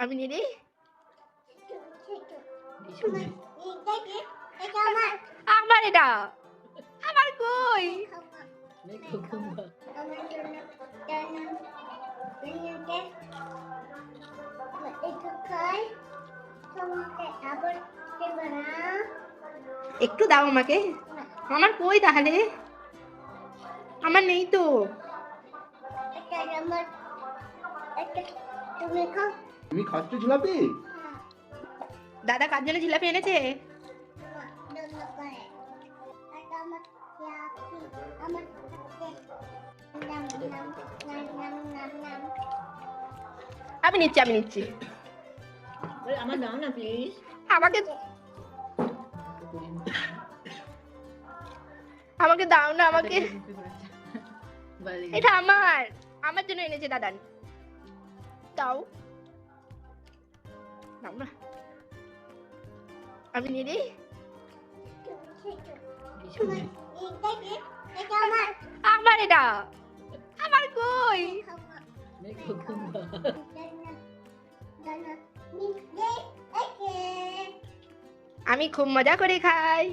আমি নিয়ে দিই। আমার এটা আমার কই একটু দাও আমাকে। আমার কই তাহলে? আমার নেই তো। তুমি খাচ্ছ জিলাপি? দাদা কার জন্য জিলাপি এনেছে? আমি নিচ্ছি আমি নিচ্ছি। আমার দাও না প্লিজ। আমাকে আমাকে দাও না আমাকে। এটা আমার আমার জন্য এনেছে দাদা। দাও দাও না। আমি নিয়ে দিই। আমার এটা আমার কই আমি খুব মজা করে খাই।